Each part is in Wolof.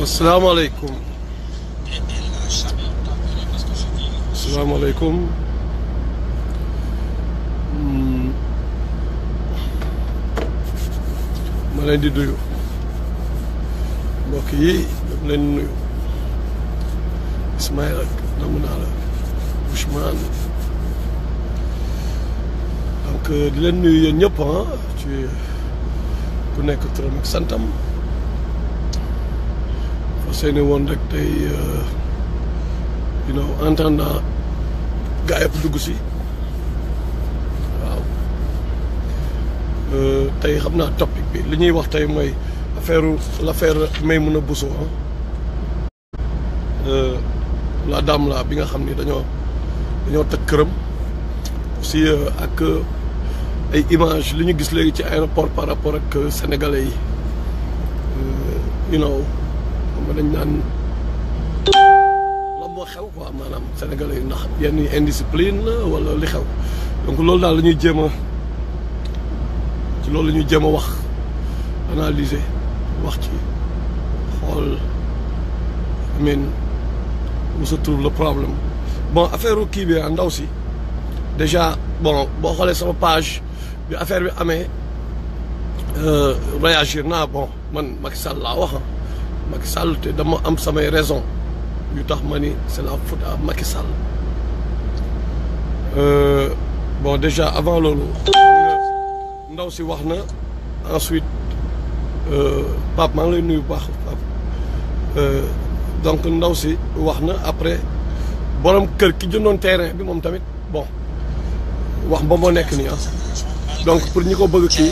asalaamaaleykum asalaamaaleykum ma leen di nuyu mbokk yi dama leen di nuyu Ismaïla namu naa la Ousmane donc di leen nuyu yéen ñëpp ci ku nekk turam ak santam fa seeni woon rek tey entendant gaa yëpp dugg si waaw tey xam naa topic bi li ñuy wax tey mooy l'affaire Maimouna Bousso la dame la bi nga xam ni dañoo tëj këram aussi ak ay image li ñu gis léegi ci aéroport par rapport ak sénégalais yi xam nga dañ naan la moo xew quoi maanaam sénégalais yi ndax yenn indiscipline la wala li xew donc loolu daal la ñuy jéem a ci loolu la ñuy jéem a wax analyser wax ci xool où se trouve le problème bon affaire kii bi ndaw si déjà bon boo xoolee sama page bi affaire bi amee réagir naa bon man Macky Sall laa wax Macky Sall te dama am samay raison yu tax ma ni c'est la faute à Macky Sall bon déjà avant loolu ndaw si wax na ensuite Pape maa ngi lay nuyu bu baax Pape donc ndaw si wax na après borom kër ki jëndoon terrain bi moom tamit bon wax ba moo nekk nii donc pour ñi ko bëgg kii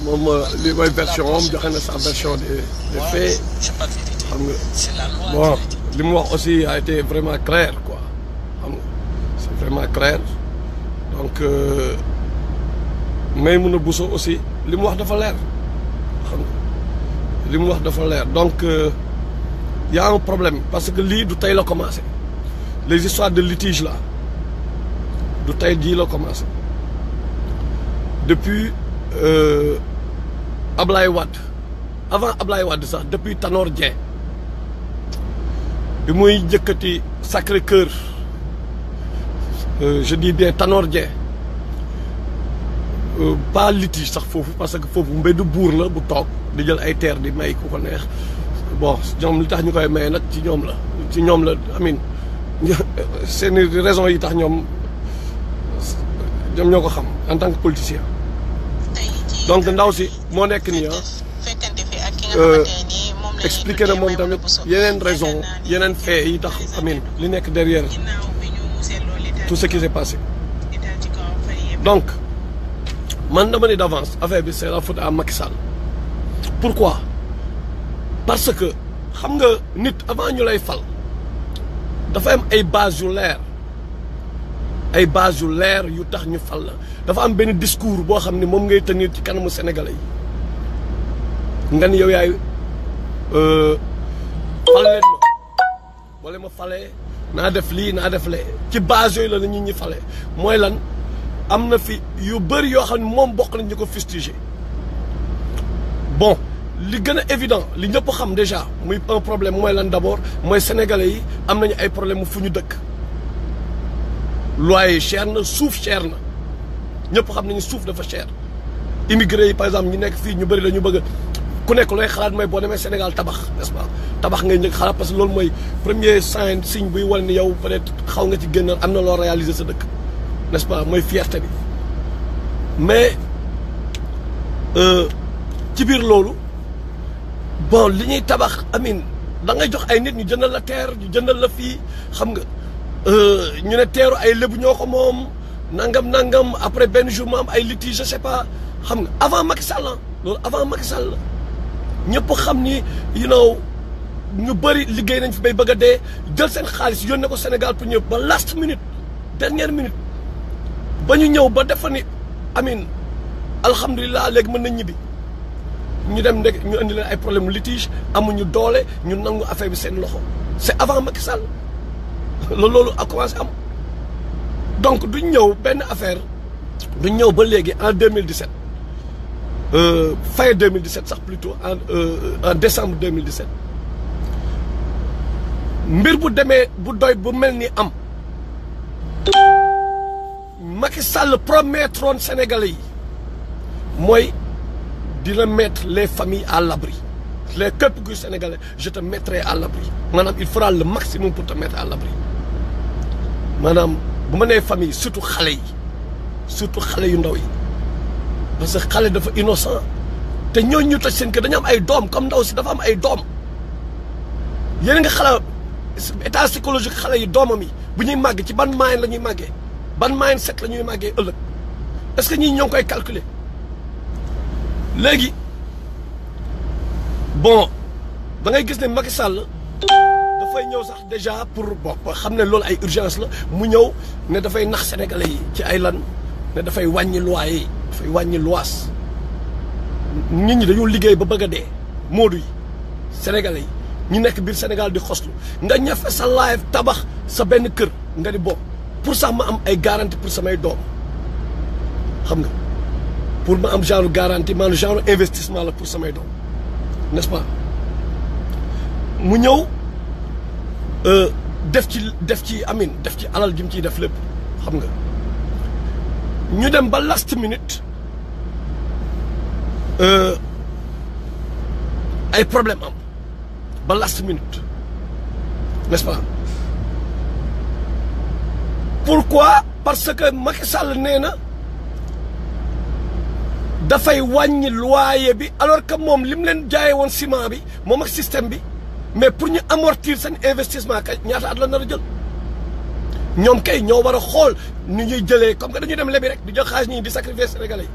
moom li mooy version moom joxe na sa version des faits xam nga bon li mu wax aussi a été vraiment clair quoi xam nga c'est vraiment clair donc Maimouna Bousso aussi li mu wax dafa leer xam nga li mu wax dafa leer donc y a un problème parce que lii du tey la commencé les histoires de litige là du tey jii la commencé depuis Ablaye Wade avant Ablaye Wade sax depuis Tanor Dieng bi muy jëkkati Sacré-Cœur je dis bien Tanor Dieng pas litige sax foofu parce que foofu mbeddu buur la bu toog di jël ay terre di may ku ko neex bon ñoom li tax ñu koy maye nag ci ñoom la amin seeni raison yi tax ñoom ñoo ko xam en tant que politicien donc ndaw si moo nekk nii expliqué na moom tamit yeneen raison yeneen fait yi tax amin li nekk derrière tout ce qui s'est passé donc man dama ni d'avance affaire bi c'est la faute à Macky Sall pourquoi parce que xam nga nit avant ñu lay fal dafa am ay base yu leer yu tax ñu fal la dafa am benn discours boo xam ne moom ngay tenir ci kanamu sénégalais yi nga ni yow yaay fal leen ma wala ma falee naa def lii naa def lee ci base yooyu la nit ñi falee mooy lan am na fi yu bëri yoo xam ne moom bokk nañ ñu ko fustiger bon li gën a évident li ñëpp xam déjà muy un problème mooy lan d'abord mooy sénégalais yi am nañu ay problème fu ñu dëkk loyer cher na suuf cher na ñëpp xam nañu suuf dafa cher immigré yi par exemple ñu nekk fii ñu bëri dañu bëgg ku nekk looy xalaat mooy boo demee Sénégal tabax n'est-ce pas tabax ngay njëkk xalaat parce que loolu mooy premier signe buy wane ni yow peut-être xaw nga ci génn am na loo réaliser sa dëkk n'est-ce pas mooy fierté bi mais ci biir loolu bon li ñuy tabax amin da ngay jox ay nit ñu jëndal la terre ñu jëndal la fii xam nga ñu ne teeru ay lébu ñoo ko moom nangam après benn jour mu am ay litige je sais pas xam nga avant Macky Sall loolu avant Macky Sall ñëpp xam ni ñu bëri liggéey nañ fi bay bëgg a dee jël seen xaalis yónnee ko Sénégal pour ñëw ba last minute dernière minute ba ñu ñëw ba defa ni amin alhamdulilah léegi mën nañ ñibbi ñu dem ndek ñu indi leen ay problème litige amuñu doole ñu nangu affaire bi seen loxo c'est avant Macky Sall loolu a commencé am donc duñ ñëw benn affaire duñ ñëw ba léegi en 2017 fin 2017 sax plutôt en décembre 2017 mbir bu demee bu doy bu mel ni am Macky Sall promettroon Sénégalais yi mooy dina mettre les familles à l'abri les képp kuy Sénégalais je te mettrai à l'abri maanaam il fera le maximum pour te mettre à l'abri maanaam bu ma nee famille surtout xale yu ndaw yi parce que xale dafa innocent te ñooñu ñu toj seen kër dañu am ay doom comme ndaw si dafa am ay doom yéen nga xala état psychologique xale yi doomam yi bu ñuy màgg ci ban moyen la ñuy màggee ban mindset la ñuy màggee ëllëg est-ce que ñii ñoo ngi koy calculer léegi bon da ngay gis ne Macky Sall dafay ñëw sax déjà pour bon xam ne loolu ay urgence la mu ñëw ne dafay nax sénégalais yi ci ay lan ne dafay wàññi loyer yi dafay wàññi loyer nit ñi dañoo liggéey ba bëgg a dee moodu yi sénégalais yi ñu nekk biir Sénégal di xoslu nga ñafe sa live tabax sa benn kër nga di bopp pour sax ma am ay garantie pour samay doom xam nga pour ma am genre garantie maanaam genre investissement la pour samay doom n'est-ce pas mu ñëw def ci amin def ci alal ji mu ciy def lépp xam nga ñu dem ba last minute ay problème am ba last minute n'est-ce pas pourquoi parce que Macky Sall nee na dafay wàññi loyer bi alors que moom li mu leen jaayee woon ciment bi moom ak système bi mais pour ñu amortir seen investissement kay ñaata at la nar a jël ñoom kay ñoo war a xool ni ñuy jëlee comme que dañuy dem lebi rek di jël xaalis ñi di sacrifier sénégalais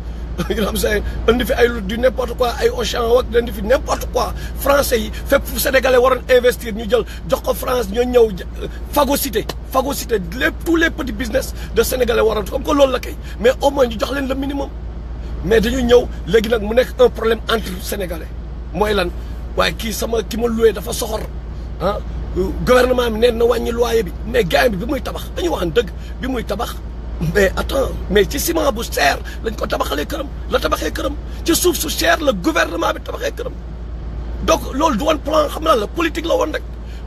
yi nga xam say indi fi ay du n'importe quoi ay Auchan wak indi fi n'importe quoi français yi fépp fu sénégalais waroon investir ñu jël jox ko France ñoo ñëw phagocyté tous les petits business de sénégalais waroon comme que loolu la kay mais au moins ñu jox leen le minimum mais dañu ñëw léegi nag mu nekk un problème entre sénégalais mooy lan waaye ki ma loué dafa soxor ah gouvernement bi neen na wàññi loyer bi mais gars bi muy tabax dañuy waxan dëgg bi muy tabax mais attends mais ci ciment bu cher lañ ko tabaxalee këram la tabaxee këram ci suuf su cher la gouvernement bi tabaxee këram donc loolu du woon plan xam naa la politique la woon rek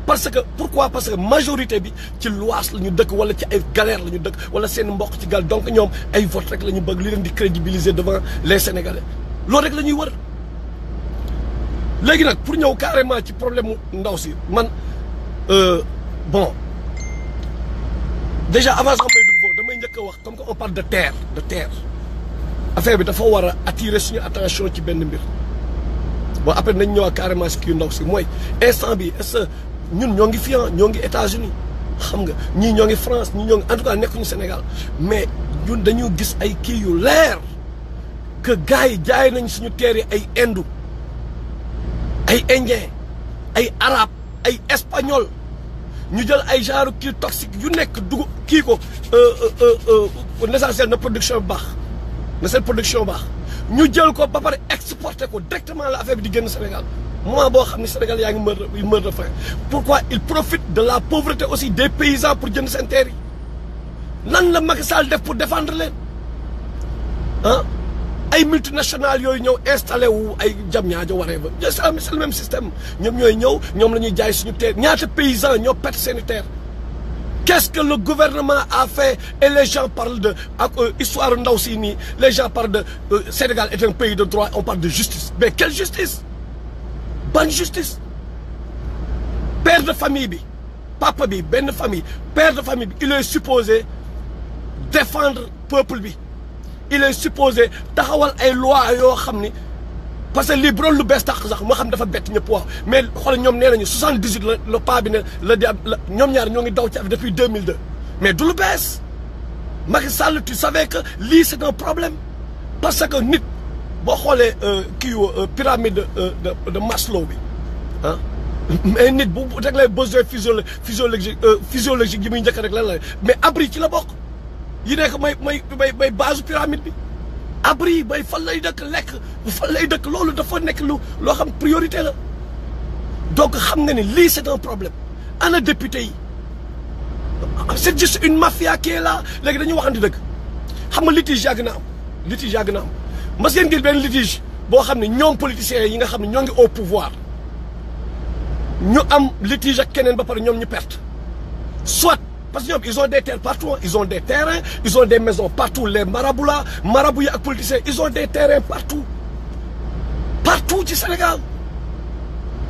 parce que pourquoi parce que majorité bi ci luwaas la ñu dëkk wala ci ay galère la ñu dëkk wala seen mbokk ci gal donc ñoom ay vote rek la ñu bëgg li leen di crédibiliser devant les sénégalais loolu rek la ñuy wër léegi nag pour ñëw carrément ci problème mu ndaw si man bon déjà avant sax may dugg foofu damay njëkk a wax comme que on parle de terre affaire bi dafa war a attirer suñu attention ci benn mbir bon après nañ ñëwaat carrément si kii ndaw si mooy instant bi est-ce que ñun ñoo ngi fii ñoo ngi États-Unis xam nga ñii ñoo ngi France ñii ñoo ngi en tout cas nekkuñu Sénégal mais ñun dañu gis ay kii yu leer que gars yi jaay nañ suñu terre yi ay Indu ay Indien ay arabe ay espagnol ñu jël ay genre kii toxique yu nekk dugub kii ko l'essentiel na production baax na seen production baax ñu jël ko ba pare exporter ko directement la affaire bi di génn Sénégal moment boo xam ne Sénégal yaa ngi meurt de faim pourquoi il profite de la pauvreté aussi des paysans pour jënd seen terre yi lan la Macky Sall def pour défendre leen ah ay multinationales yooyu ñëw installé wu ay jam ñaajo waree ba c'est le même système ñoom ñooy ñëw ñoom la ñuy jaay suñu terre ñaata paysans ñoo perte seeni terre qu'est-ce que le gouvernement a fait et les gens parlent de ak histoire ndaw si nii les gens parlent de Sénégal est un pays de droit on parle de justice mais quelle justice ban justice père de famille bi papa bi benn famille père de famille bi il est supposé défendre peuple bi il est supposé taxawal ay loi yoo xam ni parce que lii bu doon lu bees tax sax moo xam dafa bett ñëpp waaw mais xool ñoom nee nañu 78 la paa bi ne la ñoom ñaar ñoo ngi daw ci depuis 2002 mais du lu bees Macky Sall tu savais que lii c'est un problème parce que nit boo xoolee kii pyramide de Maslow bi ah mais nit bu rek lay besoin physiologique yi muy njëkk rek lan la mais abri ci la bokk yi nekk may base pyramide bi abri bay fan lay dëkk lekk fan lay dëkk loolu dafa nekk loo xam priorité la donc xam nga ni lii c'est un problème ana député yi c'est juste une mafia qui est là léegi dañuy waxante dëgg xam nga litige yàgg na am mas ngeen gis benn litige boo xam ne ñoom politiciens yi nga xam ne ñoo ngi au pouvoir ñu am litige ak keneen ba pare ñoom ñu perte soit parce que ñoom ils ont des terres partout ils ont des terrains ils ont des maisons partout les marabouts là marabouts yi ak politiciens ils ont des terrains partout ci Sénégal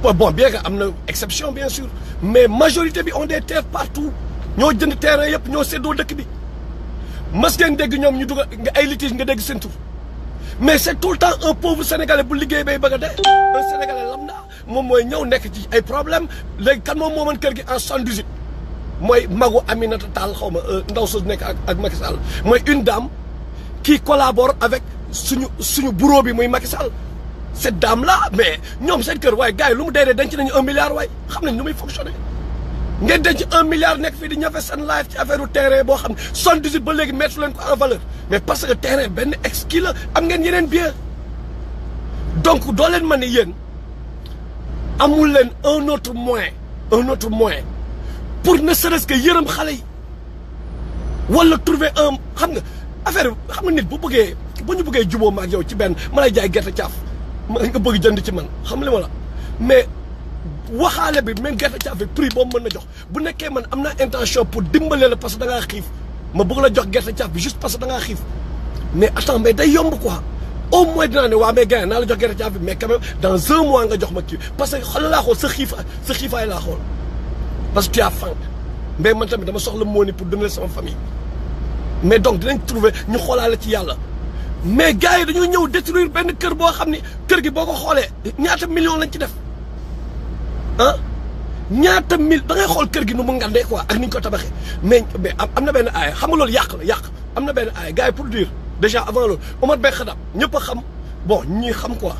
bon bien que am na exception bien sûr mais majorité bi ont des terres partout ñoo jënd terrain yëpp ñoo séddoo dëkk bi mas ngeen dégg ñoom ñu dugal nga ay litige nga dégg seen tur mais c'est tout le temps un pauvre sénégalais bu liggéey bay bëgg a dee un sénégalais lambda moom mooy ñëw nekk ci ay problème léegi kan moom moomoon kër gi en 78 mooy magu Aminata Tall xaw ma ndaw soo nekk ak Macky Sall mooy une dame qui collabore avec suñu bureau bi muy Macky Sall cette dame là mais ñoom seen kër waaye gars yi lu mu dee denc nañu 1 milliard waaye xam nañ nu muy fonctionner ngeen denc 1 milliard nekk fii di ñafe seen live ci affaire u terrain boo xam ne 78 ba léegi mettre leen ko en valeur mais parce que terrain benn ex kii la am ngeen yeneen bien donc doo leen mën ni yéen amul leen un autre moyen pour ne serait-ce que yërëm xale yi wala trouver un xam nga affaire xam nga nit bu ñu bëggee juboo ma ak yow ci benn ma lay jaay gerte caaf nga bëgg jënd ci man xam li ma la mais waxaale bi même gerte caaf bi prix boobu mën na jox bu nekkee man am naa intention pour dimbale la parce que da ngaa xiif ma bëgg la jox gerte caaf bi juste parce que da ngaa xiif mais attends mais day yomb quoi au moins dinaa ne waa mais gars naa la jox gerte caaf bi mais quand même dans un mois nga jox ma kii parce que xool laa xool sa xiifaay laa xool parce que tu as faim mais man tamit dama soxla moo ni pour donner sama famille mais donc dinañ trouver ñu xoolaale ci yàlla mais gars yi dañoo ñëw détruire benn kër boo xam ni kër gi boo ko xoolee ñaata millions lañ ci def ah ñaata da ngay xool kër gi nu mu ngandee quoi ak ni ñu ko tabaxee mais am na benn aaya xam nga loolu yàq am na benn aaya gars yi pour dire déjà avant loolu Omar Ben Khattab ñëpp a xam bon ñii xam quoi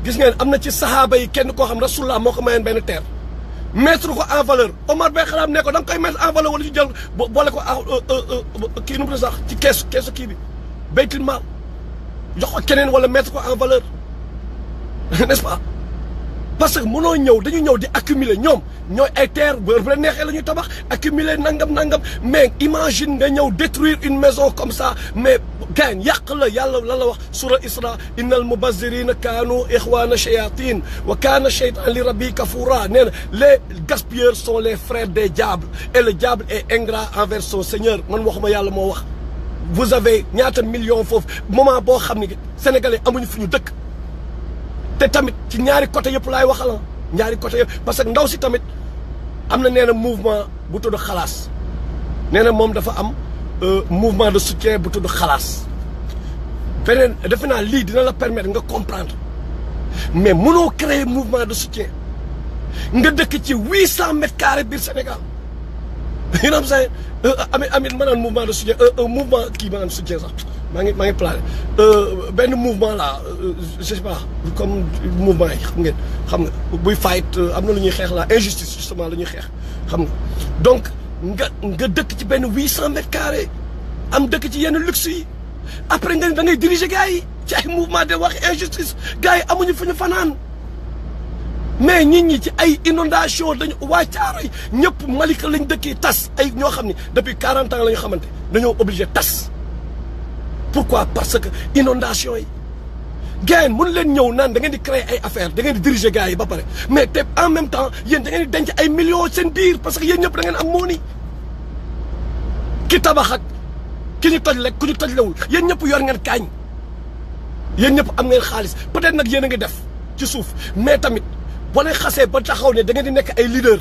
gis ngeen am na ci sahaaba yi kenn koo xam Rasulullah moo ko mayeen benn terre mettre ko en valeur Omar Ben Khattab ne ko da nga koy mettre en valeur wala ñu jël boole ko kii nu mu sax ci keesu kii bi baytul maal jox ko keneen wala mettre ko en valeur n'est-ce pas parce que mënoo ñëw dañu ñëw di accumuler ñoom ñooy ay terre bu la neexee la ñuy tabax accumuler nangam mais imagine nga ñëw détruire une maison comme ça mais gain yàq la yàlla lan la wax sura Isra innal mubazzirina kaanu ixwana shayatin wa kaana shaytan li rabbi kafura nee na les gaspilleurs sont les frères des diables et le diable est ingrat envers son seigneur man waxuma yàlla moo wax vous avez ñaata millions foofu moment boo xam ne sénégalais amuñu fu ñu dëkk te tamit ci ñaari côté yëpp laay waxal ñaari côté yëpp parce que ndaw si tamit am na nee na mouvement bu tudd xalaas nee na moom dafa am mouvement de soutien bu tudd xalaas beneen defe naa lii dina la permettre nga comprendre mais mënoo créer mouvement de soutien nga dëkk ci 800 mètres carrés biir Sénégal you know what I'm saying amit ma naan mouvement de soutien un mouvement kii ma naan soutien sax maa ngi plané benn mouvement là je sais pas comme mouvement yi xam nga buy fight am na lu ñuy xeex la injustice justement la ñuy xeex xam nga donc nga dëkk ci benn 800 mètres carrés am dëkk ci yenn luxe yi après nga da ngay diriger gars yi ci ay mouvement de wax injustice gars yi amuñu fu ñu fanaan mais nit ñi ci ay inondation dañu waa Caaroy ñëpp Malika lañ dëkkee tas ay ñoo xam ne depuis 40 ans la ñu xamante dañoo obligé tas pourquoi parce que inondation yi gars yi mën leen ñëw naan da ngeen di créer ay affaires da ngeen di diriger gars yi ba pare mais te en même temps yéen da ngeen di denc ay millions seen biir parce que yéen ñëpp da ngeen am mooni ki tabax ak ki ñu toj lekk ku ñu toj lewul yéen ñëpp yor ngeen kaañ yéen ñëpp am ngeen xaalis peut-être nag yéen a ngi def ci suuf mais tamit boo leen xasee ba taxaw ne da ngeen di nekk ay leader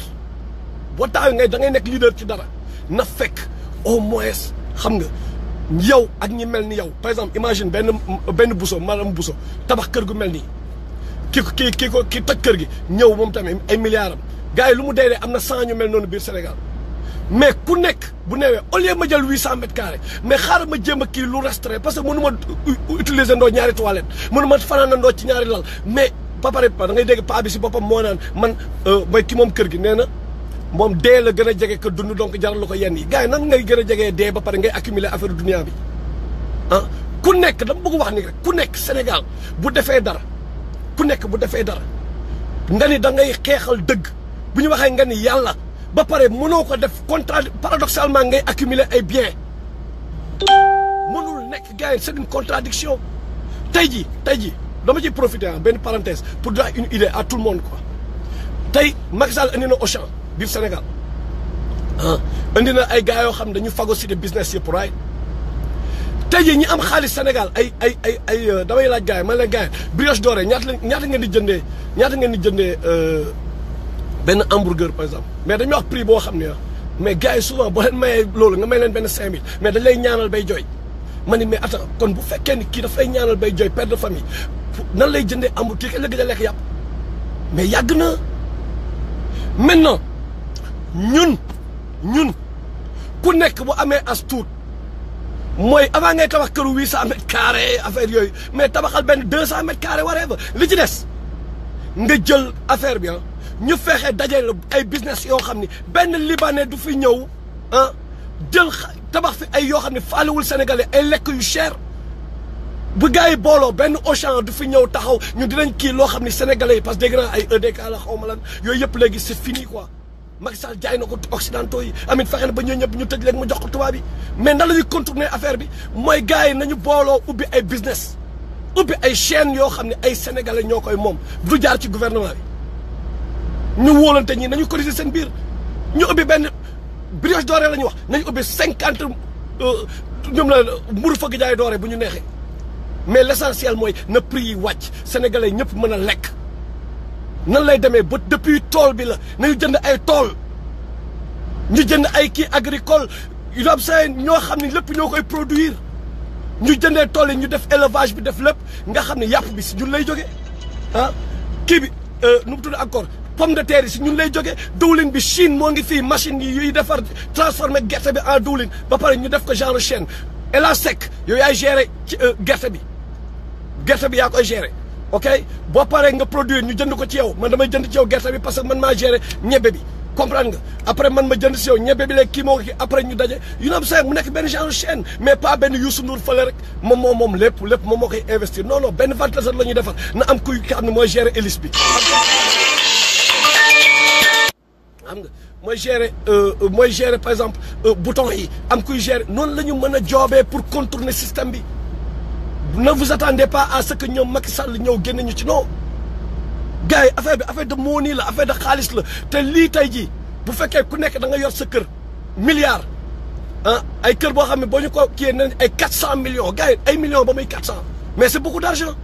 boo taxaw ngay da ngay nekk leader ci dara na fekk au moins xam nga yow ak ñi mel ni yow par exemple imagine benn Bousso madame Bousso tabax kër gu mel nii ki toj kër gi ñëw moom tamit ay milliards am gars yi lu mu dee am na 100 ñu mel noonu biir Sénégal mais ku nekk bu newee au lieu ma jël 800 mètres carrés mais xaaral ma jéem a kii lu restreint parce que mënu ma utiliser ndoo ñaari toilettes mënu ma fanaan ndoo ci ñaari lal mais ba pare da ngay dégg paa bi si boppam moo naan man mooy ki moom kër gi nee na moom dee la gën a jege que dund donc jaral ko yenn yi gars yi nan ngay gën a jegee dee ba pare ngay accumuler affaire dunia bi ah ku nekk dama bëgg wax ni rek ku nekk Sénégal bu defee dara ku nekk bu defee dara nga ni da ngay xeexal dëgg bu ñu waxee nga ni yàlla ba pare mënoo ko def paradoxalement ngay accumuler ay biens mënul nekk gars yi c'est une contradiction tey jii dama ciy profiter benn parenthèse pour donner une idée à tout le monde quoi tey Macky Sall indi na Auchan biir Sénégal indi na ay gars yoo xam ne dañu phagocyter business yëpp right tey jii ñi am xaalis Sénégal ay damay laaj gars yi man la gars yi brioche dorée ñaata ngeen di jëndee benn hamburger par exemple mais dañuy wax prix boo xam ne mais gars yi souvent boo leen mayee loolu nga may leen benn 5000 mais dañ lay ñaanal bay jooy ma ni mais attends kon bu fekkee ni kii dafay ñaanal bay jooy père de famille nan lay jëndee hamburger kii kañ la gëj a lekk yàpp mais yàgg na maintenant ñun ku nekk bu amee as tuut mooy avant ngay tabax këru 800 mètres carrés affaire yooyu mais tabaxal benn 200 mètres carrés waree ba li ci des nga jël affaire bi ñu fexe dajale ay business yoo xam ni benn libanais du fi ñëw jël tabax fi ay yoo xam ne faalewul sénégalais ay lekk yu cher bu gars yi booloo benn Auchan du fi ñëw taxaw ñun dinañ kii loo xam ni sénégalais yi parce que dégg naa ay EDK la xaw ma lan yooyu yëpp léegi c'est fini quoi Macky Sall jaay na ko occidentaux yi amit fexe na ba ñoo ñëpp ñu tëj léegi mu jox ko tubaab bi mais nan la ñuy contourner affaire bi mooy gars yi nañu booloo ubbi ay business ubbi ay chaînes yoo xam ne ay sénégalais ñoo koy moom du jaar ci gouvernement bi ñu wóolante ñi nañu corriger seen biir ñu ubbi benn brioche dorée la ñu wax nañu ubbi 50 ñoom la mburu fëgg jaay dooree bu ñu neexee mais l'essentiel mooy na prix yi wàcc sénégalais ñëpp mën a lekk nan lay demee ba depuis tool bi la nañu jënd ay tool ñu jënd ay kii agricole yu am sa ñoo xam ne lépp ñoo koy produire ñu jëndee tool yi ñu def élevage bi def lépp nga xam ne yàpp bi si ñun lay jógee kii bi nu mu tudd encore pomme de terre yi si ñun lay jógee diwlin bi Chine moo ngi fii machine yi yuy defar transformer gerte bi en diwlin ba pare ñu def ko genre chaîne et la sec yow yaay gérer ci gerte bi yaa koy gérer ok boo paree nga produire ñu jënd ko ci yow man damay jënd ci yow gerte bi parce que man maa gérer ñebe bi comprendre nga après man ma jënd si yow ñebe bi léegi kii moo ko kii après ñu daje yu ne am sa mu nekk benn genre chaîne mais pas benn Youssou Ndour fële rek moom lépp moom moo koy investir non non benn ventilateur la ñuy defar na am kuy xam ne mooy gérer hélice bi xam nga mooy gérer par exemple bouton yi am kuy gérer noonu la ñu mën a joobee pour contourner système bi ne vous attendez pas à ce que ñoom Macky Sall ñëw génne ñu ci non gars yi affaire de money la affaire de xaalis la te lii tey jii bu fekkee ku nekk da nga yor sa kër milliard ay kër boo xam ne boo ñu ko kiyee nañ ay 400 millions gars yi ay millions ba muy 400 mais c'est beaucoup d'argent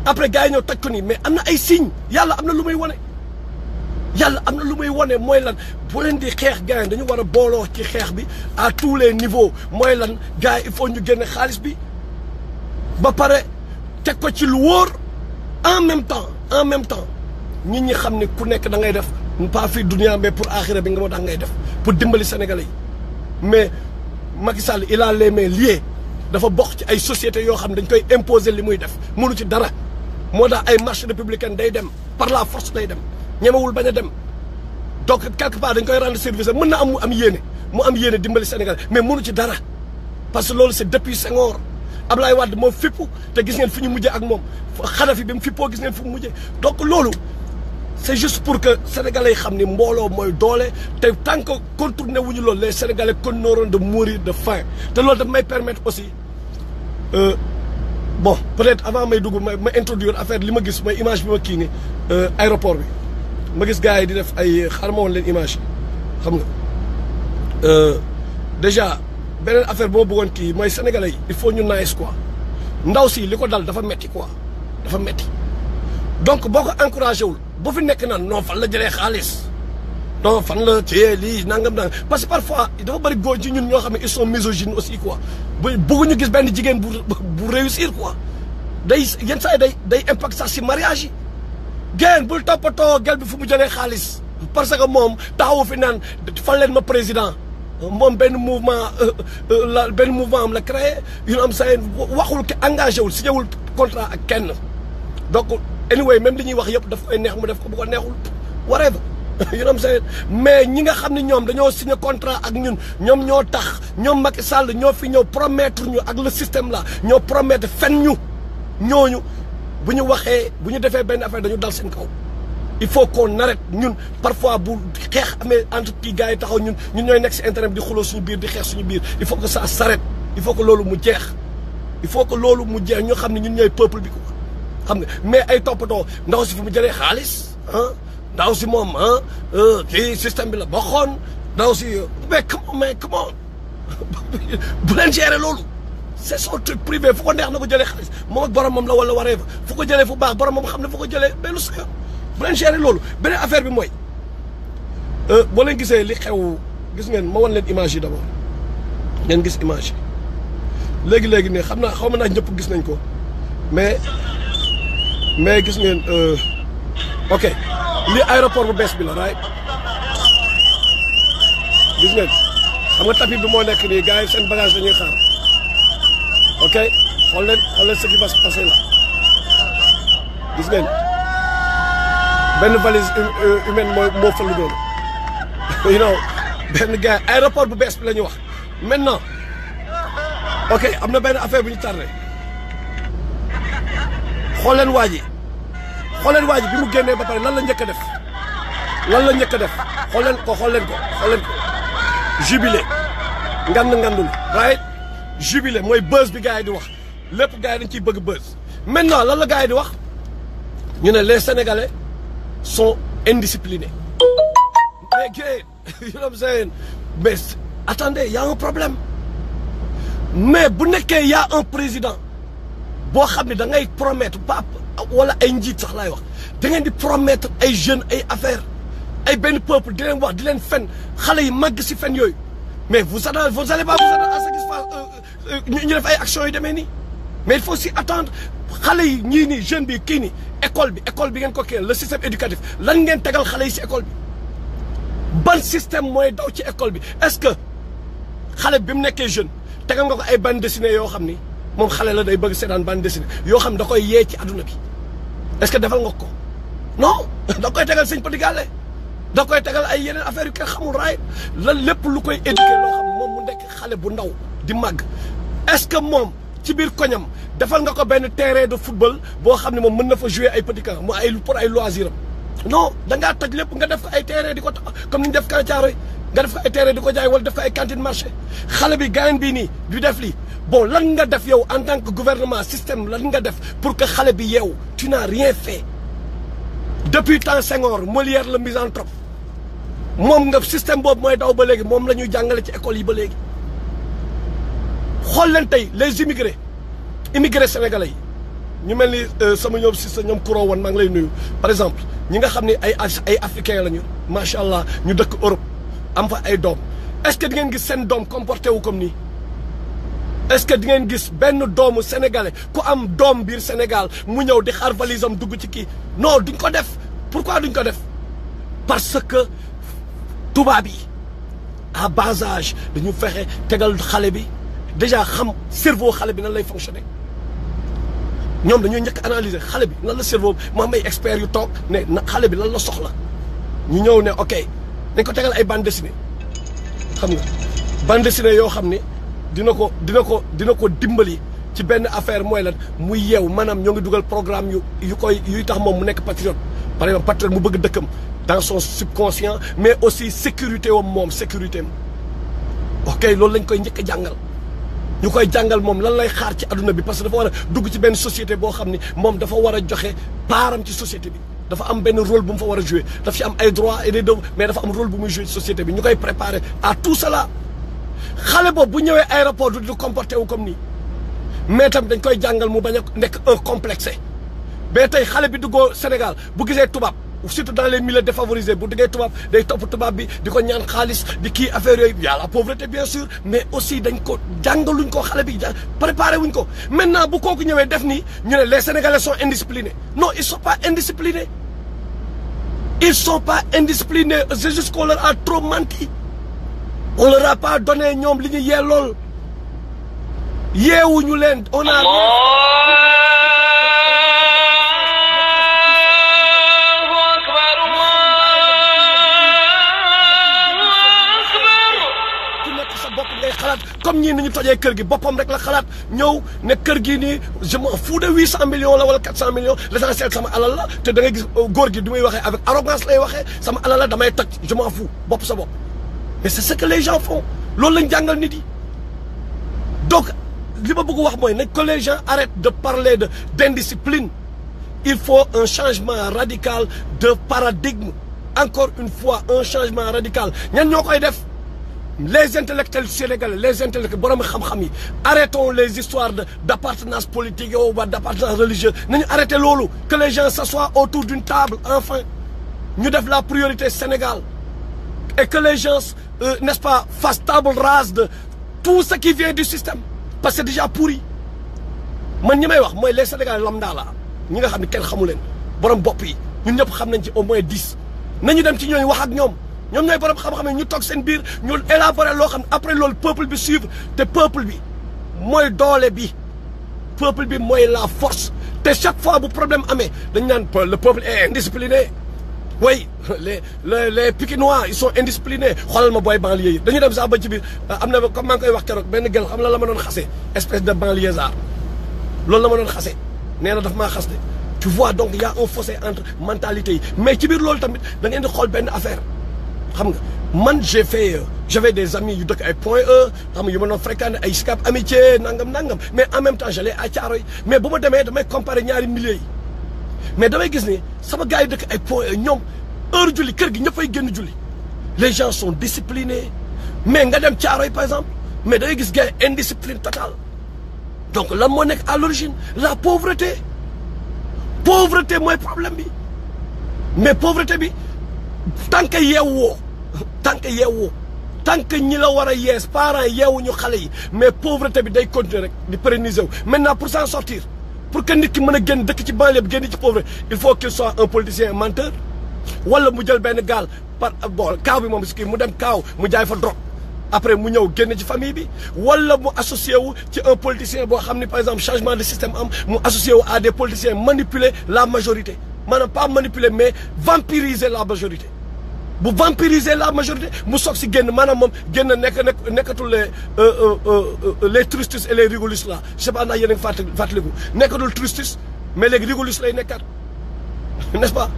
après gars yi ñëw toj ko nii mais am na ay signes yàlla am na lu muy wane mooy lan bu leen di xeex gars yi dañu war a booloo ci xeex bi à tous les niveaux mooy lan gars yi il faut ñu génne xaalis bi ba pare teg ko ci lu wóor en même temps nit ñi xam ne ku nekk da ngay def pas fii dunia mais pour axira bi nga moo tax ngay def pour dimbali sénégalais yi mais Macky Sall il a les mains liées dafa bokk ci ay sociétés yoo xam ne dañ koy imposer li muy def mënu ci dara moo tax ay marché républicain day dem par la force day dem ñemewul bañ a dem donc quelque part dañ koy rendre service mën na am mu am yéene dimbali sénégalais mais mënu ci dara parce que loolu c'est depuis Senghor Ablaye Wade moo fippu te gis ngeen fi ñu mujjee ak moom Kadhafi bi mu fippoo gis ngeen fi mu mujjee donc loolu c'est juste pour que sénégalais yi xam ni mbooloo mooy doole te tant que contourné wuñu loolu les sénégalais continueront de mourir de faim te loolu daf may permettre aussi bon peut-être avant may dugg ma introduire affaire li ma gis mooy image bi ma kii ni aéroport bi ma gis gars yi di def ay xaaral ma woon leen image yi xam nga déjà beneen affaire boo bëggoon kii mooy sénégalais yi il faut ñu nice quoi ndaw si li ko dal dafa metti quoi dafa metti donc boo ko encouragé wul bu fi nekk naan non fan la jëlee xaalis non fan la téye lii nangam parce que parfois dafa bëri góor ci ñun ñoo xam ne ils sont misogynes aussi quoi bëgguñu gis benn jigéen bu réussir quoi day yenn saa yi day impact sax si mariage yi génn bul toppatoo gel bi fu mu jëlee xaalis parce que moom taxawu fi naan fan leen ma président moom benn mouvement am la créé yu am sa waxul ke engagé wul signé wul contrat ak kenn donc anyway même li ñuy wax yëpp daf koy neex mu def ko bu ko neexul whatever yu am sa mais ñi nga xam ne ñoom dañoo signé contrat ak ñun ñoom ñoo tax ñoom Macky Sall ñoo fi ñëw promettre ñu ak le système là ñoo promettre fen ñu ñooñu bu ñu waxee bu ñu defee benn affaire dañu dal seen kaw il faut qu'on arrête ñun parfois bu xeex amee entre kii gars yi taxaw ñun ñooy nekk si internet di xuloo suñu biir di xeex suñu biir il faut que ça s'arrête il faut que loolu mu jeex ñoo xam ne ñun ñooy peuple bi ko xam nga mais ay toppatoo ndaw si fu mu jëlee xaalis ndaw si moom kii système bi la bokkoon ndaw si mais comment bu leen gérer loolu c'est son truc privé fu ko neex na ko jëlee xaalis moom ak borom moom la wala waree fa fu ko jëlee fu baax borom moom xam ne fu ko jëlee benn su bu leen gérer loolu beneen affaire bi mooy boo leen gisee li xew gis ngeen ma wan leen image yi d'abord ngeen gis image yi léegi ne xaw ma naa ñëpp gis nañ ko mais gis ngeen ok li aéroport bu bees bi la right gis ngeen xam nga tapis bi moo nekk nii gars yi seen bagage dañuy xaar ok xool leen ce qui va se passer là gis ngeen benn valise humaine moo fële doon you know benn gars aéroport bu bees bi la ñuy wax maintenant ok am na benn affaire bu ñu tardé xool leen waa ji bi mu génnee ba pare lan la njëkk a def xool leen ko jubilé ngandul right jubilé mooy buzz bi gars yi di wax lépp gars yi dañ ciy bëgg buzz maintenant lan la gars yi di wax ñu ne les Sénégalais sont indisciplinés mais you know what I'm saying mais attendez y a un problème mais bu nekkee y a un président boo xam ne da ngay promettre pap wala ay njiit sax laay wax da ngeen di promettre ay jeunes ay affaires ay benn peuple di leen wax di leen fen xale yi màgg si fen yooyu mais vous allez pas vous attendre à ce qu'il fasse ñu def ay actions yu demee nii mais il faut aussi attendre xale yi ñii nii jeune bi kii nii école bi ngeen ko kii le système éducatif lan ngeen tegal xale yi si école bi ban système mooy daw ci école bi est-ce que xale bi mu nekkee jeune tegal nga ko ay bande dessinée yoo xam ni moom xale la day bëgg seetaan bande dessinée yoo xam da koy yee ci adduna bi est-ce que defal nga ko non da koy tegal sëñ Petit Gallé da koy tegal ay yeneen affaire yu kenn xamul raay lan lépp lu koy éduquer loo xam moom mu nekk xale bu ndaw di màgg est-ce que moom ci biir koñam defal nga ko benn terrain de football boo xam ne moom mën na fa jouer ay petit camp mu ay pour ay loisir am non da ngaa toj lépp nga def ko ay terrain di ko comme ni ñu def Camp Thiaroye nga def ko ay terrain di ko jaay wala def ko ay cantine marché xale bi gaañ bii nii du def lii bon lan nga def yow en tant que gouvernement système lan nga def pour que xale bi yeewu tu n'as rien fait depuis temps Senghor Molière le misanthrope moom nga système boobu mooy daw ba léegi moom la ñuy jàngale ci école yi ba léegi xool leen tey les immigrés sénégalais yi ñu mel ni sama ñoom si sa ñoom kuroo woon maa ngi lay nuyu par exemple ñi nga xam ne ay africains lañu macha allah ñu dëkk Europe am fa ay doom est-ce que di ngeen gis seen doom comporté wu comme nii est-ce que di ngeen gis benn doomu sénégalais ku am doom biir Sénégal mu ñëw di xaar valise am dugg ci kii non duñ ko def pourquoi duñ ko def parce que tubaab yi à bas âge dañu fexe tegal xale bi déjà xam cerveau xale bi nan lay fonctionner ñoom dañuy njëkk analyser xale bi lan la cerveau mu am ay experts yu toog ne xale bi lan la soxla ñu ñëw ne ok dañ ko tegal ay bande dessinée xam nga bande dessinée yoo xam ne dina ko dimbali ci benn affaire mooy lan muy yeew maanaam ñoo ngi dugal programme yuy tax moom mu nekk patriote par exemple patriote mu bëgg dëkkam dans son subconscient mais aussi sécurité wam moom sécurité am ok loolu lañ koy njëkk a jàngal ñu koy jàngal moom lan lay xaar ci adduna bi parce que dafa war a dugg ci benn société boo xam ni moom dafa war a joxe paaram ci société bi dafa am benn rôle bu mu fa war a jouer daf ci am ay droits et des devoirs mais dafa am rôle bu muy jouer ci société bi ñu koy préparer à tout cela xale boobu bu ñëwee aéroport du comporté wu comme nii mais tam dañ koy jàngal mu bañ a nekk un complexé mais tey xale bi duggoo Sénégal bu gisee tubaab surtout dans les milieux défavorisés bu duggee tubaab day topp tubaab bi di ko ñaan xaalis di kii affaire yooyu y a la pauvreté bien sûr mais aussi dañ ko jàngaluñ ko xale bi préparé wuñ ko maintenant bu kooku ñëwee def nii ñu ne les Sénégalais sont indisciplinés non ils sont pas indisciplinés c'est juste qu'on leur a trop menti on leur a pas donné ñoom li ñu yellool yeewuñu leen on a comme ñii ni ñu tojee kër gi boppam rek la xalaat ñëw ne kër gi nii je m'en fous de 800 millions la wala 400 millions l'essentiel sama alal la te da ngay gis góor gi du muy waxee avec arrogance lay waxee sama alal la damay toj je m'en fous bopp sa bopp mais c'est ce que les gens font loolu lañ jàngal nit yi donc li ma bëgg wax mooy nañ que les gens arrêtent de parler d'indiscipline il faut un changement radical de paradigme. Encore une fois, un changement radical. ñan ñoo koy def les intellectuels sénégalais, les intellectuels borom xam-xam yi arrêtons les histoires d'appartenance politique ou d'appartenance religieuse. Nañu arrêter loolu, que les gens s'assoient autour d'une table enfin. Ñu def la priorité Sénégal et que les gens n'est-ce pas fassent table rase de tout ce qui vient du système parce que c'est déjà pourri. Man ñi may wax mooy les Sénégalais lambda la ñi nga xam ne kenn xamu leen borom bopp yi ñun ñëpp xam nañ ci au moins 10 nañu dem ci ñooñu wax ak ñoom ñooy borom xam-xam ne ñu toog seen biir ñu élaborer loo xam ne après loolu peuple bi suivre te peuple bi mooy doole bi peuple bi mooy la force te chaque fois bu problème amee dañ naan le peuple est indiscipliné. Oui, les Pikinois ils sont indisciplinés xoolal ma booy banlieue yi dañu dem sax ba ci biir am na comme maa ngi koy wax keroog benn gel xam la ma doon xase espèce de banlieusard loolu la ma doon xase nee na daf maa xas de tu vois donc y a un fossé entre mentalité yi mais ci biir loolu tamit da ngeen di xool benn affaire xam nga man j'avais des amis yu dëkk ay Point E xam nga yu ma doon fréquenté ay Sicap Amitié nangam mais en même temps j'allais à Thiaroye mais bu ma demee damay comparer ñaari milieux yi mais damay gis ni sama gars yi dëkk ay Point E ñoom heure julli kër gi ñëppay génn julli les gens sont disciplinés mais nga dem Thiaroye par exemple mais da ngay gis gars yi indiscipline totale donc lan moo nekk à l'origine la pauvreté mooy problème bi mais pauvreté bi tant que yeewoo tant que ñi la war a yees parents yeewuñu xale yi mais pauvreté bi day continuer rek di pérenniser wu maintenant pour s'en sortir pour que nit ki mën a génn dëkk ci banlieue bi génn ci pauvreté il faut qu'il soit un politicien menteur wala mu jël benn gaal par bon kaaw bi moom si kii mu dem kaaw mu jaay fa drogue après mu ñëw génn ci famille bi wala mu associé wu ci un politicien boo xam ni par exemple changement de système am mu associé wu à des politiciens manipuler la majorité maanaam pas manipuler mais vampiriser la majorité bu vampiriser la majorité mu soog si génn maanaam moom génn nekkatul les tristes et les rigolistes là je sais pas ndax yéen a ngi fàttaliku nekkatul tristes mais léegi rigolistes lay nekkaat n'est-ce pas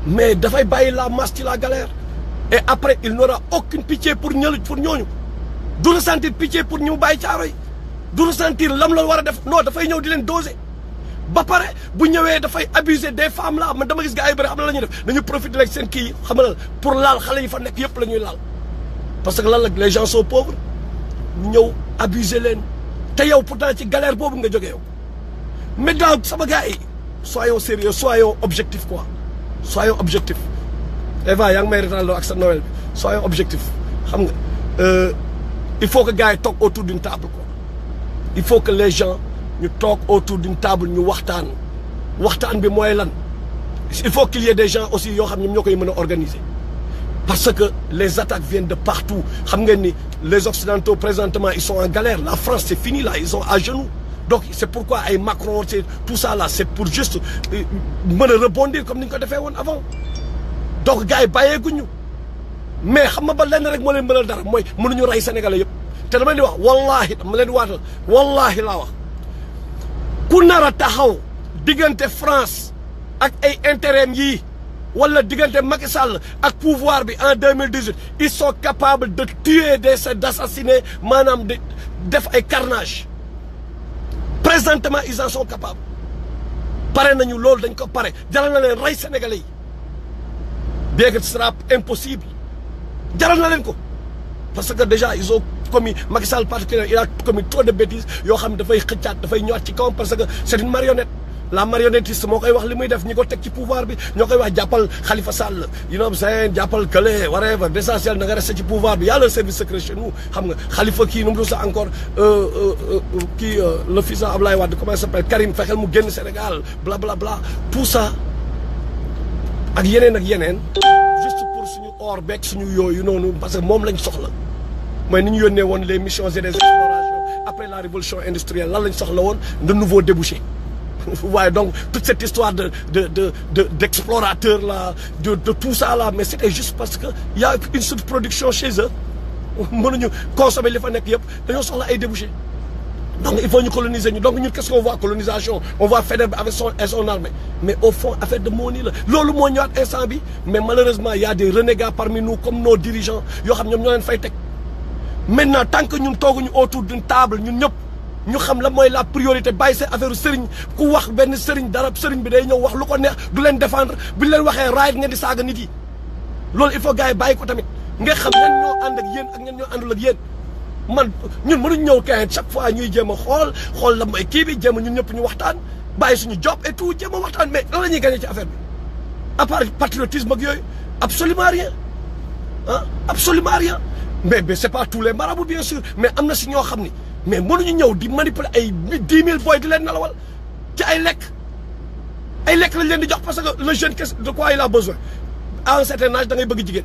mais dafay bàyyi la masse ci la galère et après il n'aura aucune pitié pour ñooñu du ressentir pitié pour ñu bàyyi Thiaroye du ressentir lam la war a def non dafay ñëw di leen doser ba pare bu ñëwee dafay abuser des femmes là man dama gis gars yi bëri xam na la ñuy def dañu profiter rek seen kii xam nga pour laal xale yi fa nekk yëpp la ñuy laal parce que lan la les gens sont pauvres ñëw abuser leen te yow pourtant ci galère boobu nga jógee yow maintenant sama gars yi soyons sérieux soyons objectifs quoi soyons objectifs Eva yaa ngi may retaan ak sa Noël bi soyons objectifs xam nga il faut que gars yi toog autour d'une table quoi il faut que les gens ñu toog autour d'une table ñu waxtaan bi mooy lan il faut qu'il y ait des gens aussi yoo xam ñoom ñoo koy mën a organiser parce que les attaques viennent de partout xam ngeen ni les occidentaux présentement ils sont en galère la France c'est fini là ils sont à genoux donc c'est pourquoi ay Macron c'est tout ça là c'est pour juste mën a rebondir comme ni ñu ko defee woon avant donc gars yi bàyyeeguñu mais xam nga ba lenn rek moo leen mën a dara mooy mënuñu rey Sénégalais yëpp te dama leen di wax wallaahi dama leen di waatal wallaahi laa wax ku nar a taxaw diggante France ak ay intérêt yii wala diggante Macky Sall ak pouvoir bi en 2018 ils sont capables de tuer d'assassiner maanaam de def ay carnage présentement ils en sont capables pare nañu loolu dañ ko pare jaral na leen rey Sénégalais yi bien que ce sera impossible jaral na leen ko parce que déjà ils ont commis Macky Sall particulièrement il a commis trop de bêtises yoo xam ne dafay xëccaat dafay ñëwaat ci kawam parce que c'est une marionnette la marionnettiste moo koy wax li muy def ñi ko teg ci pouvoir bi ñoo koy wax jàppal Khalifa Sall you know saying jàppal Kële whatever l'essentiel na nga resté ci pouvoir bi y a le service secret chez nous xam nga Khalifa kii nu mu dul sax encore kii le fils d'Abdoulaye Wade comment il s'appelle Karim fexeel mu génn Sénégal bla bla bla tout ça ak yeneen juste pour suñu or beeg suñu yooyu noonu parce que moom lañ soxla mooy ni ñu yónnee woon les missions et les explorations après la révolution industrielle lan lañ soxla woon de nouveaux débouchés waaye donc toute cette histoire d'explorateurs là de tout ça là mais c'était juste parce que y a une surproduction chez eux mënuñu consommer li fa nekk yëpp dañoo soxla ay débouchés donc il faut ñu coloniser ñu donc ñun qu'est-ce qu'on voit colonisation on voit Faidherbe avec son armée mais au fond affaire de money la loolu moo ñëwaat instant bi mais malheureusement il y a des renégats parmi nous comme nos dirigeants yoo xam ñoom ñoo leen fay teg maintenant tant que ñun tooguñu autour d'une table ñun ñëpp ñu xam la mooy la priorité bàyyi seen affaire sëriñ ku wax benn sëriñ dara sëriñ bi day ñëw wax lu ko neex du leen défendre bu leen waxee right ngeen di saaga nit yi loolu il faut gars yi bàyyi ko tamit nga xam ñan ñoo ànd ak yéen ak ñan ñoo àndul ak yéen man ñun mënuñ ñëw kay chaque fois ñuy jéem a xool la mooy kii bi jéem a ñun ñëpp ñu waxtaan bàyyi suñu job et tout jéem a waxtaan mais lan la ñuy gagné ci affaire bi à part patriotisme ak yooyu absolument rien ah absolument rien mais c'est pas tous les marabouts bien sûr mais am na si ñoo xam ni mais mënuñu ñëw di manipuler ay 10 000 boy di leen nalawal ci ay lekk lañ leen di jox parce que le jeune de quoi il a besoin à un certain âge da ngay bëgg jigéen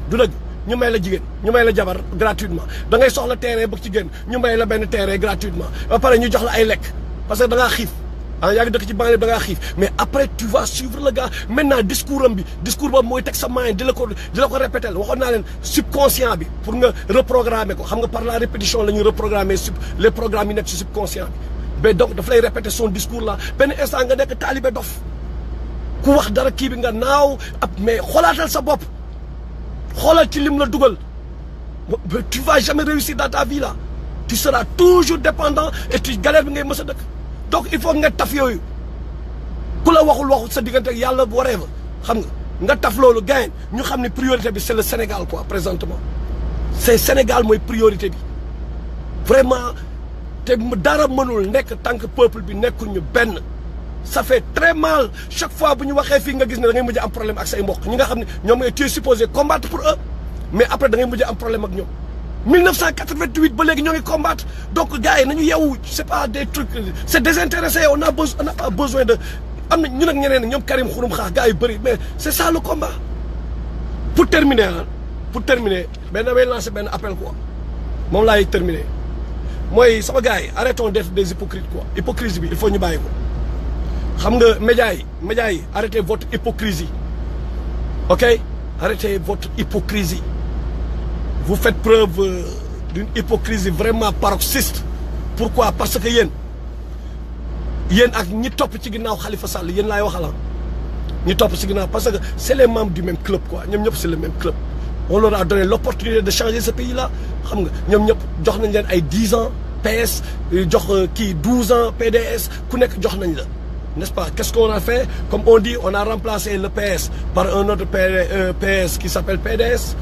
du dëgg ñu may la jigéen ñu may la jabar gratuitement da ngay soxla terrain bëgg ci génn ñu may la benn terrain gratuitement ba pare ñu jox la ay lekk parce que da ngaa xiif ah yaa ngi dëkk ci banlieue da ngaa xiif mais après tu vas suivre le gars maintenant discours boobu mooy teg sa main di la ko répéter waxoon naa leen subconscient bi pour nga reprogrammer ko xam nga par la répétition la ñuy reprogrammer les programmes yi nekk ci subconscient bi mais donc daf lay répéter son discours là benn instant nga nekk taalibe dof ku wax dara kii bi nga naaw ab mais xoolaatal sa bopp xoolal ci lim la dugal tu vas jamais réussir dans ta vie là tu seras toujours dépendant et tu galère bi ngay mës a dëkk donc il faut nga taf yooyu ku la waxul sa diggante ak yàlla waree fa xam nga taf loolu gain ñu xam ne priorité bi c'est le Sénégal quoi présentement c'est Sénégal mooy priorité bi vraiment te dara mënul nekk tant que peuple bi nekkuñu benn ça fait très mal chaque fois bu ñu waxee fii nga gis ne da ngay mujj am problème ak say mbokk ñi nga xam ne ñoom ngay tu es supposé combattre pour eux mais après da ngay mujj am problème ak ñoom 1988 ba léegi ñoo ngi combattre donc gars yi nañu yeewu c'est pas des trucs c'est désintéressé on n'a pas besoin de am na ñun ak ñeneen ñoom Karim Xurum Xax gars yu bëri mais c'est ça le combat pour terminer damay lancer benn appel quoi moom laay terminer mooy sama gars yi arrêtons d'être des hypocrites quoi hypocrisie bi il faut ñu bàyyi ko xam nga médias yi arrêtez votre hypocrisie ok arrêtez votre hypocrisie vous faites preuve d'une hypocrisie vraiment paroxyste pourquoi parce que yéen ak ñi topp ci ginnaaw Khalifa Sall yéen laay waxala ñi topp ci ginnaaw parce que c'est les membres du même club quoi ñoom ñëpp c'est le même club on leur a donné l'opportunité de changer ce pays là xam nga ñoom ñëpp jox nañ leen ay 10 ans PS jox kii 12 ans PDS ku nekk jox nañ la n'est-ce pas? Qu'est-ce qu'on a fait? Comme on dit, on a remplacé le PS par un autre PS qui s'appelle PDS.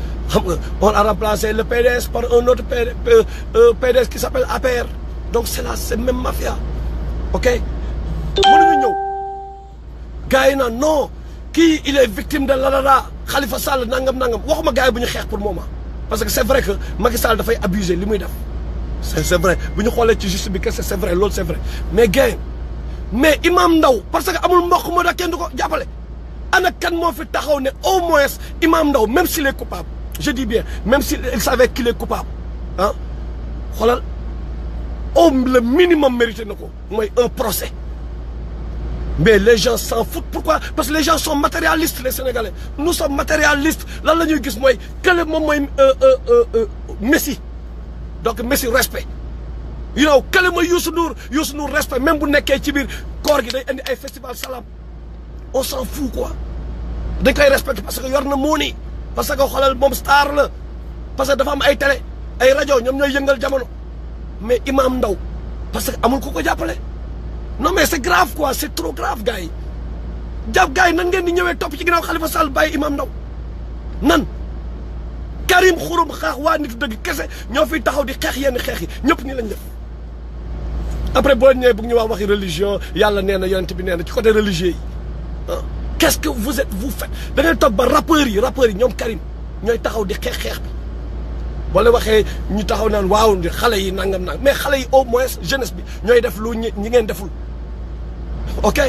On a remplacé le PDS par un autre PDS qui s'appelle APR. Donc c'est la même mafia. Ok? Gars non, qui il est victime de l'alala, Khalifa Sall, nangam. Waxuma gars yi xeex pour le moment. Parce que c'est vrai que Macky Sall dafay abuser li muy def. C'est vrai. Bu ñu xoolee ci juste bi que c'est vrai, loolu c'est vrai. Mais gars mais Imam Ndao parce que amul mbokk moo tax kenn du ko jàppale ana kan moo fi taxaw ne au moins Imam Ndao même s'il est coupable je dis bien même s'il savait qu'il est coupable ah xoolal le minimum mérité na ko mooy un procès mais les gens s'en foutent pourquoi parce que les gens sont matérialistes les Sénégalais nous sommes matérialistes lan la ñuy gis mooy kële moom mooy Messi donc Messi respect you know kële mooy Youssou Ndour respect même bu nekkee ci biir koor gi day indi ay festival salam on s'en fout quoi dañ koy respecté parce que yor na mooni parce que xoolal moom star la parce que dafa am ay télé ay rajo ñoom ñooy yëngal jamono mais Imam Ndao parce que amul ku ko jàppale non mais c'est grave quoi c'est trop grave gars yi gars yi nan ngeen di ñëwee topp ci ginnaaw Khalifa Sall bàyyi Imam Ndao nan Karim Xurum Xax waa nitu dëgg kese ñoo fiy taxaw di xeex yenn xeex yi ñëpp nii lañ def après boo ñëwee bëgg ñu wax waxi religion yàlla nee na yonent bi nee na ci côté religieux yi ah qu'est-ce que vous faites da ngay toog ba rappeurs yi ñoom Karim ñooy taxaw di xeex bi boo leen waxee ñu taxaw naan waaw xale yi nangam mais xale yi au moins jeunesse bi ñooy def lu ñi ngeen deful ok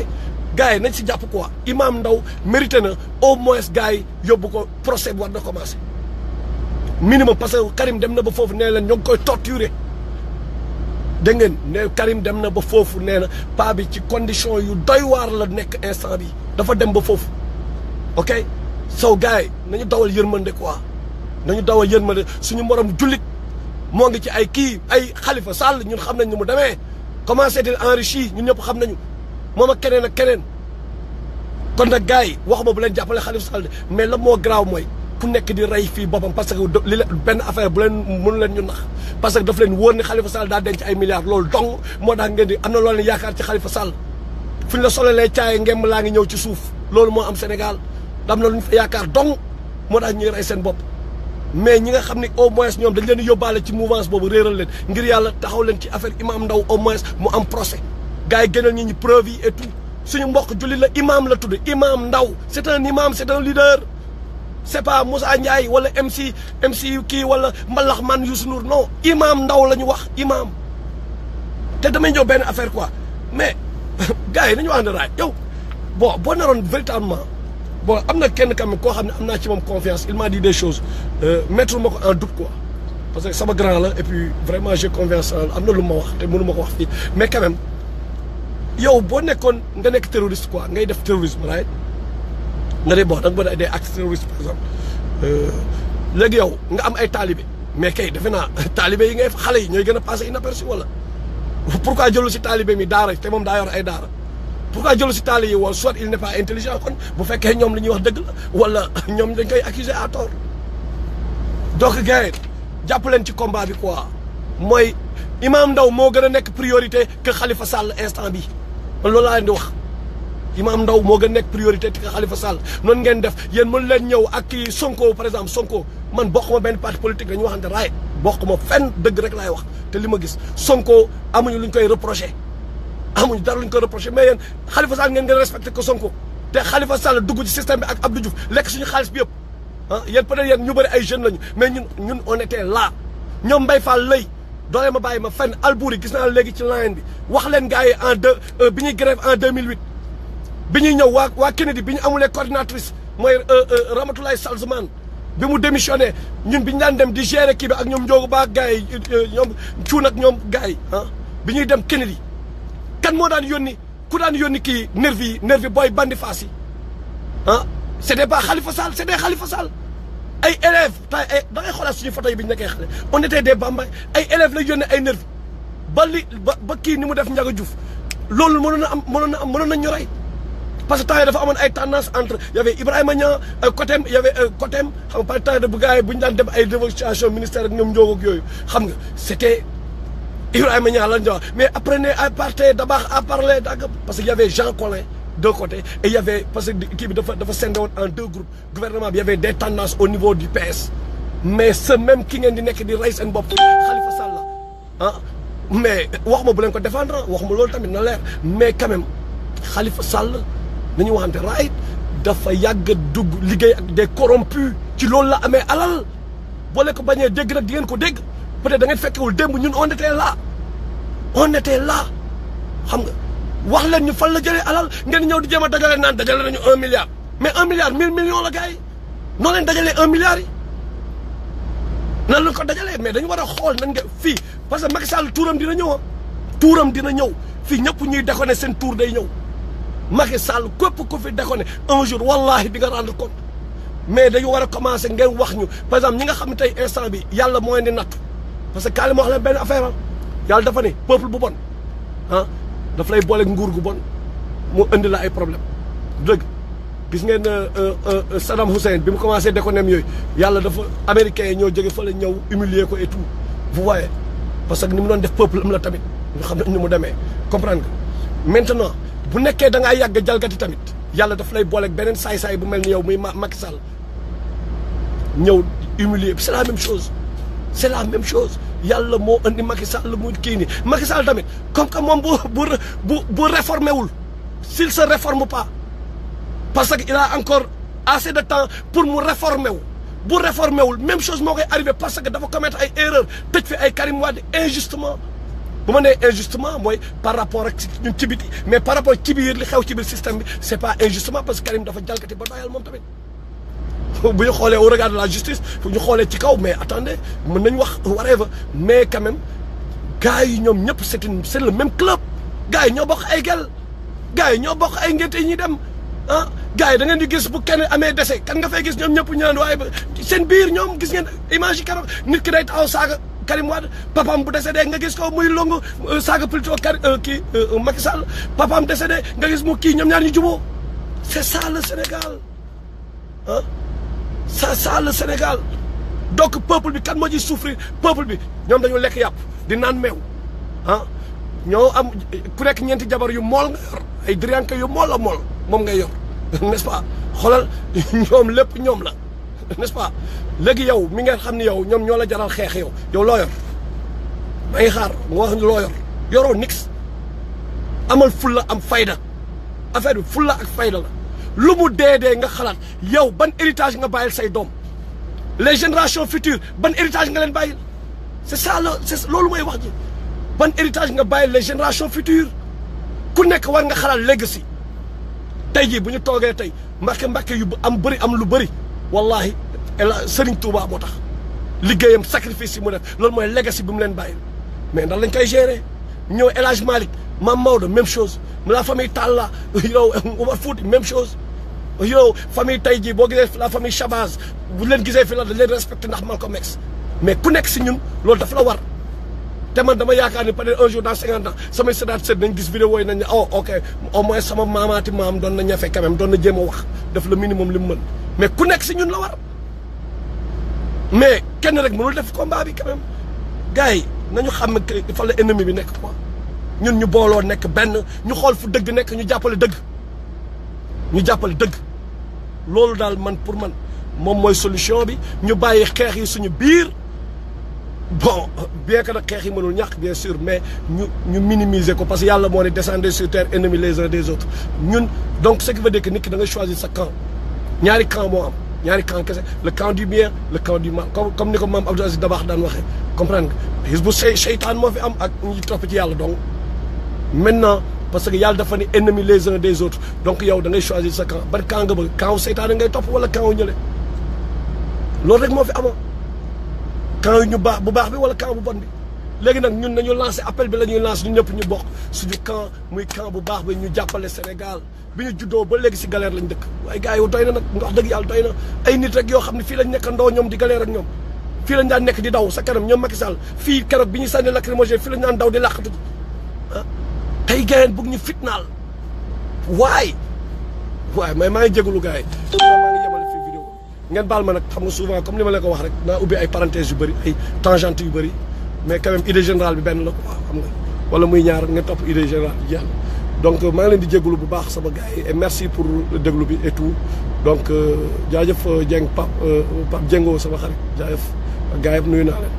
gars yi nañ si jàpp quoi Imam Ndao mérité na au moins gars yi yóbbu ko procès bi war na commencer minimum parce que Karim dem na ba foofu nee leen ñoo ngi koy torturer dégg ngeen ne Karim dem na ba foofu nee na paa bi ci condition yu doy waar la nekk instant bi dafa dem ba foofu ok so gars yi nañu dawal yërmande quoi nañu dawal yërmande suñu morom jullit moo ngi ci ay kii ay Khalifa Sall ñun xam nañ ni mu demee comment c'est-il enrichi ñun ñëpp xam nañu moom ak keneen kon nag gars yi waxuma bu leen jàppale Khalifa Sall mais la moo garaaw mooy ku nekk di rey fii boppam parce que li benn affaire bu leen mënu leen ñu nax parce que daf leen wóor ni Khalifa Sall daa denc ay milliards loolu dong moo tax ngeen di am na loolu leen yaakaar ci Khalifa Sall fu ñu la solalee caaye ngemb laa ngi ñëw ci suuf loolu moo am Sénégal am na lu ñu fa yaakaar dong moo tax ñuy rey seen bopp mais ñi nga xam ne au moins ñoom dañ leen yóbbaale ci mouvance boobu réeral leen ngir yàlla taxaw leen ci affaire Imam Ndao au moins mu am procès gars yi gënal ñi preuve yi et tout suñu mbokk julli la imam la tudd Imam Ndao c'est un imam c'est un leader c'est pas Moussa Ndiaye wala MC kii wala Mbalax man Youssou Ndour non Imam Ndao la ñu wax imam te damay ñëw benn affaire quoi mais gars yi nañu wax ne raay yow bon boo naroon véritablement bon am na kenn kam koo xam ne am naa ci moom confiance il m'a dit des choses mettre ma ko en doute quoi parce que sama grand la et puis vraiment j'ai confiance am na lu ma wax te mënu ma ko wax fii mais quand même yow boo nekkoon nga nekk terroriste quoi ngay def terrorisme right nga ne bon da nga mën a des actes terroristes par exemple léegi yow nga am ay talibé mais kay defe naa talibé yi ngay xale yi ñooy gën a passé inaperçu wala pourquoi jëlu si talibé mi daara te moom daa yor ay daara pourquoi jëlu si talibé yi wala soit il n'est pas intelligent kon bu fekkee ñoom li ñuy wax dëgg la wala ñoom dañ koy accuser à tort donc gars yi jàpp leen ci combat bi quoi mooy Imam Ndao moo gën a nekk priorité que Khalifa Sall instant bi man loolu laa leen di wax Imam Ndao moo gën a nekk priorité que Khalifa Sall noonu ngeen def yéen mën leen ñëw ak kii Sonko par exemple Sonko man bokkuma benn parti politique dañu waxante raay bokkuma fenn dëgg rek laay wax te li ma gis Sonko amuñu luñ koy reproché amuñu dara luñ koy reproché mais yéen Khalifa Sall ngeen gën a respecté que Sonko te Khalifa Sall dugg ci système bi ak Abdou Diouf lekk suñu xaalis bi yëpp ah yéen peut-être yéen ñu bëri ay jeunes lañu mais ñun on était là ñoom Mbaye Fall lay doole ma bàyyi ma fenn Albouri gis naa léegi ci line bi wax leen gars yi bi ñuy grève en 2008 bi ñuy ñëw waa Kennedy bi ñu amulee coordinatrice mooy Ramatoulaye Salzman bi mu démissionné ñun bi ñu daan dem di gérer kii bi ak ñoom Ndiogu Ba gars yi ñoom cuun ak ñoom gars yi ah bi ñuy dem Kennedy kan moo daan yónni ku daan yónni kii nervi booy bandi faas yi ah c'était pas Khalifa Sall c'était Khalifa Sall ay élèves da ngay xoolaat suñu photo yi bi ñu nekkee xale on était des bambay ay élèves lay yónnee ay nervi ba kii ni mu def Ndiaga Diouf loolu mënoon na ñu rey parce que temps dafa amoon ay tendance entre y avait Ibrahima Niang Cotem y avait Cotem xam nga par temps de bu gars yi bu ñu daan dem ay négociation ministère ak ñoom Ndiogo ak yooyu xam nga c'était Ibrahima Niang lañ wax mais apprenez à parler d'abord à parler parce que y avait Jean Collin d'un côté et y avait parce que kii bi dafa scindé woon en deux groupes gouvernement bi y avait des tendances au niveau du PS mais ce même ki ngeen di nekk di rey seen bopp Khalifa Sall ah mais waxuma bu leen ko défendre waxuma loolu tamit na leer mais quand même Khalifa Sall nañu waxante right dafa yàgg dugg liggéey ak des corrompus ci loolu la amee alal boo leen ko bañee dégg nag di ngeen ko dégg peut-être da ngeen fekkewul démb ñun on était là xam nga wax leen ñu fan la jëlee alal ngeen ñëw di jéem a dajale naan dajale nañu 1 milliard mais 1 milliard 1000 millions la gars yi noo leen dajalee 1 milliard yi nan la ko dajalee mais dañu war a xool nan nga fii parce que Macky Sall tuuram dina ñëw tuuram dina ñëw fii ñëpp ñuy déconné seen tuur day ñëw Macky Sall képp ku fi déconné un jour wallahi di nga rendre compte mais dañu war a commencer ngeen wax ñu par exemple ñi nga xam ne tey instant bi yàlla moo leen di natt parce que kaali ma wax leen benn affaire yàlla dafa ne peuple bu bon ah daf lay booleeg nguur gu bon mu indi la ay problème dëgg gis ngeen Saddam Hussein bi mu commencé déconner yooyu yàlla dafa américains yi ñoo jóge fa la ñëw humilier ko et tout vous voyez parce que ni mu doon def peuple am la tamit nga xam ne ni mu demee comprendre nga maintenant bu nekkee da ngaa yàgg jalgati tamit yàlla daf lay booleeg beneen saay-saay bu mel ni yow muy Macky Sall ñëw humilier c'est la même chose c'est la même chose yàlla moo andi Macky Sall mu kii nii Macky Sall tamit comme que moom bu réformé wul s'il se réforme pas parce que il a encore assez de temps pour mu réformer wu bu réformé wul même chose moo koy arrivé parce que dafa commettre ay erreurs tëj fi ay Karim Wade injustement bu ma nee injustement mooy par rapport ak ñun ci biti mais par rapport ci biir li xew ci biir système bi c'est pas injustement parce que Karim dafa jalgati ba doyal moom tamit bu ñu xoolee au regard de la justice fu ñu xoolee ci kaw mais attendez mën nañu wax whatever mais quand même gars yi ñoom ñëpp c'est le même club gars yi ñoo bokk ay gel gars yi ñoo bokk ay ngénte yi ñuy dem ah gars yi da ngeen di gis bu kenn amee décès kan nga fay gis ñoom ñëpp ñu naan waaye seen biir ñoom gis ngeen image yi keroog nit ki day taxaw saaga Karim Wade papaam bu décédé nga gis ko muy longu saaga plutôt kii Macky Sall papaam décédé nga gis mu kii ñoom ñaar ñu juboo c'est ça le Sénégal ah ça le Sénégal donc peuple bi kan moo ciy souffrir peuple bi ñoom dañu lekk yàpp di naan meew ah ñoo am ku nekk ñeenti jabar yu mool nga yor ay drianke yu mool a mool moom ngay yor n'est-ce pas xoolal ñoom lépp ñoom la n'est-ce pas léegi yow mi ngeen xam ni yow ñoom ñoo la jaral xeex yow loo yor maa ngi xaar mu wax loo yor yoroo nix amal fulla am fayda affaire bi fulla ak fayda la lu mu dee nga xalaat yow ban héritage nga bàyyil say doom les générations futures ban héritage nga leen bàyyil c'est ça la c'est loolu mooy wax ji ban héritage nga bàyyil les générations futures ku nekk war nga xalaat legacy tey jii bu ñu toogee tey mbàkke yu am bëri am lu bëri wallahi Serigne Touba moo tax liggéeyam sacrifice yi mu def loolu mooy legacy bi mu leen bàyyil mais ndax lañ koy gérer ñëw El Hadj Malick Mame Maodo même chose la famille Talla yow Omar Fouti même chose yow famille tey jii boo gisee la famille Chabaz bu leen gisee fi la dañ leen respecté ndax Malcolm X mais ku nekk si ñun loolu dafa la war te man dama yaakaar ni peut-être un jour dans 50 ans samay séddaat sedd nañ gis vidéo yi nañ ne oh ok au moins sama maamaati maam doon na ñafe quand même doon na jéem a wax def le minimum li mu mën mais ku nekk si ñun la war mais kenn rek mënul def combat bi quand même gars yi nañu xam ne fa la ennemi bi nekk quoi ñun ñu booloo nekk benn ñu xool fu dëgg nekk ñu jàppale dëgg loolu daal man pour man moom mooy solution bi ñu bàyyi xeex yi suñu biir bon bien que nag xeex yi mënul ñàkk bien sûr mais ñu minimiser ko parce que yàlla moo ne descendez sur terre ennemis les uns des autres ñun donc ce qui veut dire que nit ki da nga choisir sa camp ñaari camp moo am ñaari camp kese le camp du bien le camp du mal comme ni ko maam Abdou Aziz Dabakh daan waxee comprendre nga Hizbu seytaan moo fi am ak ñi topp ci yàlla donc maintenant parce que yàlla dafa ni ennemis les uns des autres donc yow da ngay choisir sa camp ban camp nga bëgg camp seytaane ngay topp wala camp wu ñële loolu rek moo fi amoon camp yu ñu baax bu baax bi wala camp bu bon bi léegi nag ñun nañu lancé appel bi la ñuy lancé ñun ñëpp ñu bokk suñu camp muy camp bu baax bi ñu jàppale Sénégal bi ñu juddoo ba léegi si galère lañ dëkk waaye gars yi doy na nag wax dëgg yàlla doy na ay nit rek yoo xam ne fii lañ nekkandoo ñoom di galère ak ñoom fii lañ daan nekk di daw sa kanam ñoom Macky Sall fii keroog bi ñu sànni lacrymogène fii lañ daan daw di làqatu ji ah tey gars bëgg ñu fitnaal waaye mais maa ngi jégalu gars yi maa ngi yemale fii vidéo ngeen baal ma nag xam nga souvent comme ni ma leen ko wax rek naa ubbi ay parenthèses yu bëri ay tangentes yu bëri mais quand même idée générale bi benn la quoi xam nga wala muy ñaar nga topp idée générale bi jeex na donc maa ngi leen di jégalu bu baax sama gars yi et merci pour déglu bi et tout donc jaajëf Dieng Pape Diengo sama xarit jaajëf gars yi nuyu naa leen.